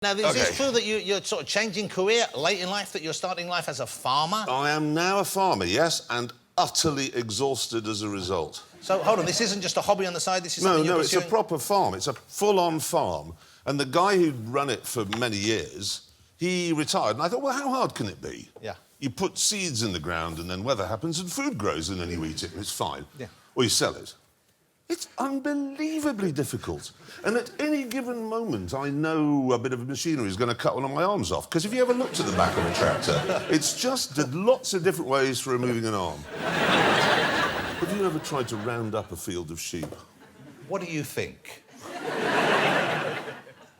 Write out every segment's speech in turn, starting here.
Now, is this true that you're sort of changing career late in life, that you're starting life as a farmer? I am now a farmer, yes, and utterly exhausted as a result. So, hold on, this isn't just a hobby on the side, this is something you're pursuing? It's a proper farm. It's a full-on farm. And the guy who'd run it for many years, he retired, and I thought, well, how hard can it be? Yeah. You put seeds in the ground, and then weather happens, and food grows, and then you eat it, and it's fine. Yeah. Or you sell it. It's unbelievably difficult. And at any given moment, I know a bit of machinery is going to cut one of my arms off. Because if you ever looked at the back of a tractor, it's just lots of different ways for removing an arm. Have you ever tried to round up a field of sheep? What do you think?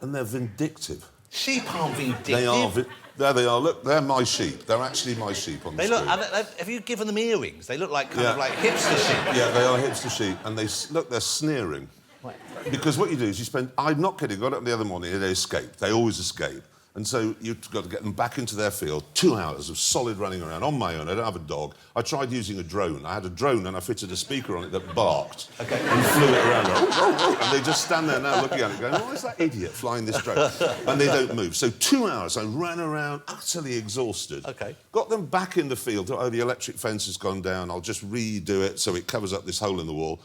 And they're vindictive. Sheep aren't vindictive. They are. There they are. Look, they're my sheep. They're actually my sheep on the screen. Have you given them earrings? They look like kind of like hipster sheep. Yeah, they are hipster sheep, and they're sneering. Right. Because what you do is you spend... I'm not kidding. Got up the other morning and they escaped. They always escape. And so you've got to get them back into their field. 2 hours of solid running around on my own. I don't have a dog. I tried using a drone. I had a drone and I fitted a speaker on it that barked. OK. And flew it around. And they just stand there now looking at it going, why is that idiot flying this drone? And they don't move. So 2 hours I ran around utterly exhausted. OK. Got them back in the field. Oh, the electric fence has gone down. I'll just redo it so it covers up this hole in the wall.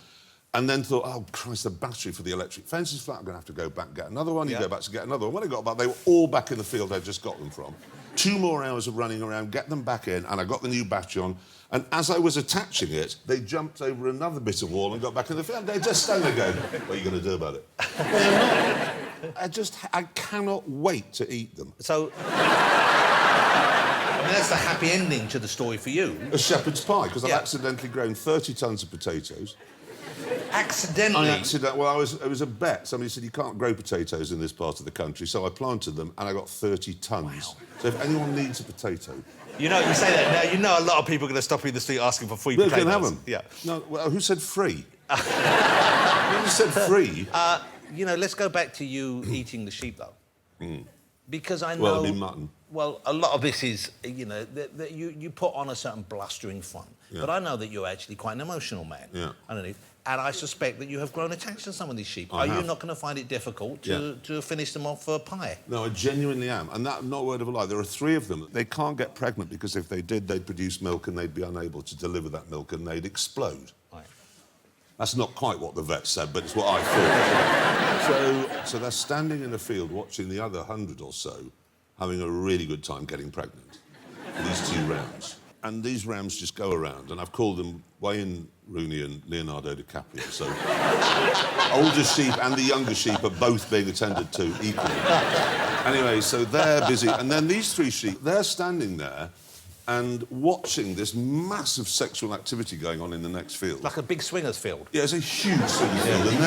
And then thought, oh, Christ, the battery for the electric fence is flat. I'm going to have to go back and get another one. You go back to get another one. When I got back, they were all back in the field I just got them from. 2 more hours of running around, get them back in, and I got the new battery on. And as I was attaching it, they jumped over another bit of wall and got back in the field. They're just standing there going, what are you going to do about it? I cannot wait to eat them. So... I mean, that's the happy ending to the story for you. A shepherd's pie, because I've accidentally grown 30 tons of potatoes. Accidentally? Well, it was a bet. Somebody said, you can't grow potatoes in this part of the country, so I planted them, and I got 30 tons. Wow. So if anyone needs a potato... You know, you say that now, you know a lot of people are going to stop you in the street asking for free potatoes. You can have them. Yeah. No, well, who said free? Who said free? You know, let's go back to you eating the sheep, though. Mm. Because I know... Well, I mean mutton. Well, a lot of this is, you know, that you put on a certain blustering front. Yeah. But I know that you're actually quite an emotional man. Yeah. Underneath. And I suspect that you have grown attached to some of these sheep. Are you not going to find it difficult to finish them off for a pie? No, I genuinely am. And that's not a word of a lie. There are 3 of them. They can't get pregnant because if they did, they'd produce milk and they'd be unable to deliver that milk and they'd explode. Right. That's not quite what the vet said, but it's what I thought. So they're standing in a field watching the other 100 or so having a really good time getting pregnant. These 2 rams. And these rams just go around, and I've called them Wayne Rooney and Leonardo DiCaprio. So older sheep and the younger sheep are both being attended to equally. Anyway, so they're busy. And then these 3 sheep, they're standing there and watching this massive sexual activity going on in the next field. Like a big swingers field. Yeah, it's a huge swingers field, and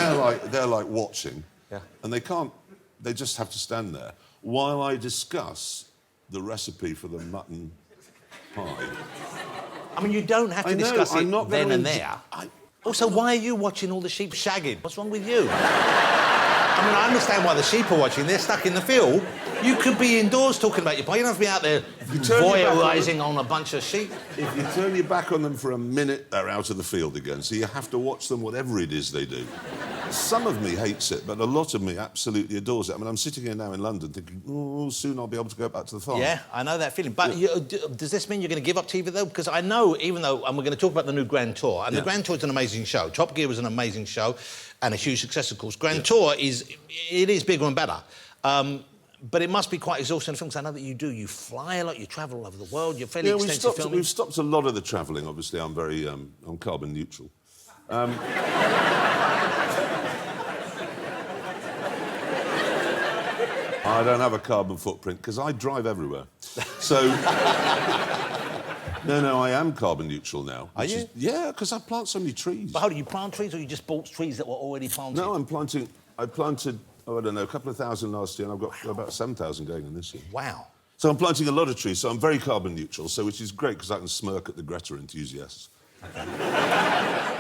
they're like watching. Yeah. And they just have to stand there while I discuss the recipe for the mutton pie. I mean, you don't have to discuss it then and there. Also, why are you watching all the sheep shagging? What's wrong with you? I mean, I understand why the sheep are watching. They're stuck in the field. You could be indoors talking about your pie. You don't have to be out there voyeurising on a bunch of sheep. If you turn your back on them for a minute, they're out of the field again. So you have to watch them, whatever it is they do. Some of me hates it, but a lot of me absolutely adores it. I mean, I'm sitting here now in London thinking, oh, soon I'll be able to go back to the farm. Yeah, I know that feeling. But does this mean you're going to give up TV, though? Because I know, even though... And we're going to talk about the new Grand Tour. And the Grand Tour is an amazing show. Top Gear was an amazing show and a huge success, of course. Grand Tour is bigger and better. But it must be quite exhausting films. I know that you do. You fly a lot, you travel all over the world, you're fairly extensive filming. We've stopped a lot of the travelling, obviously. I'm very... I'm carbon neutral. I don't have a carbon footprint because I drive everywhere. So... No, I am carbon neutral now. Are you? Yeah, because I plant so many trees. But how do you plant trees, or you just bought trees that were already planted? No, I planted, oh, I don't know, a couple of thousand last year, and I've got about 7,000 going in this year. Wow. So I'm planting a lot of trees, so I'm very carbon neutral, which is great because I can smirk at the Greta enthusiasts. Okay.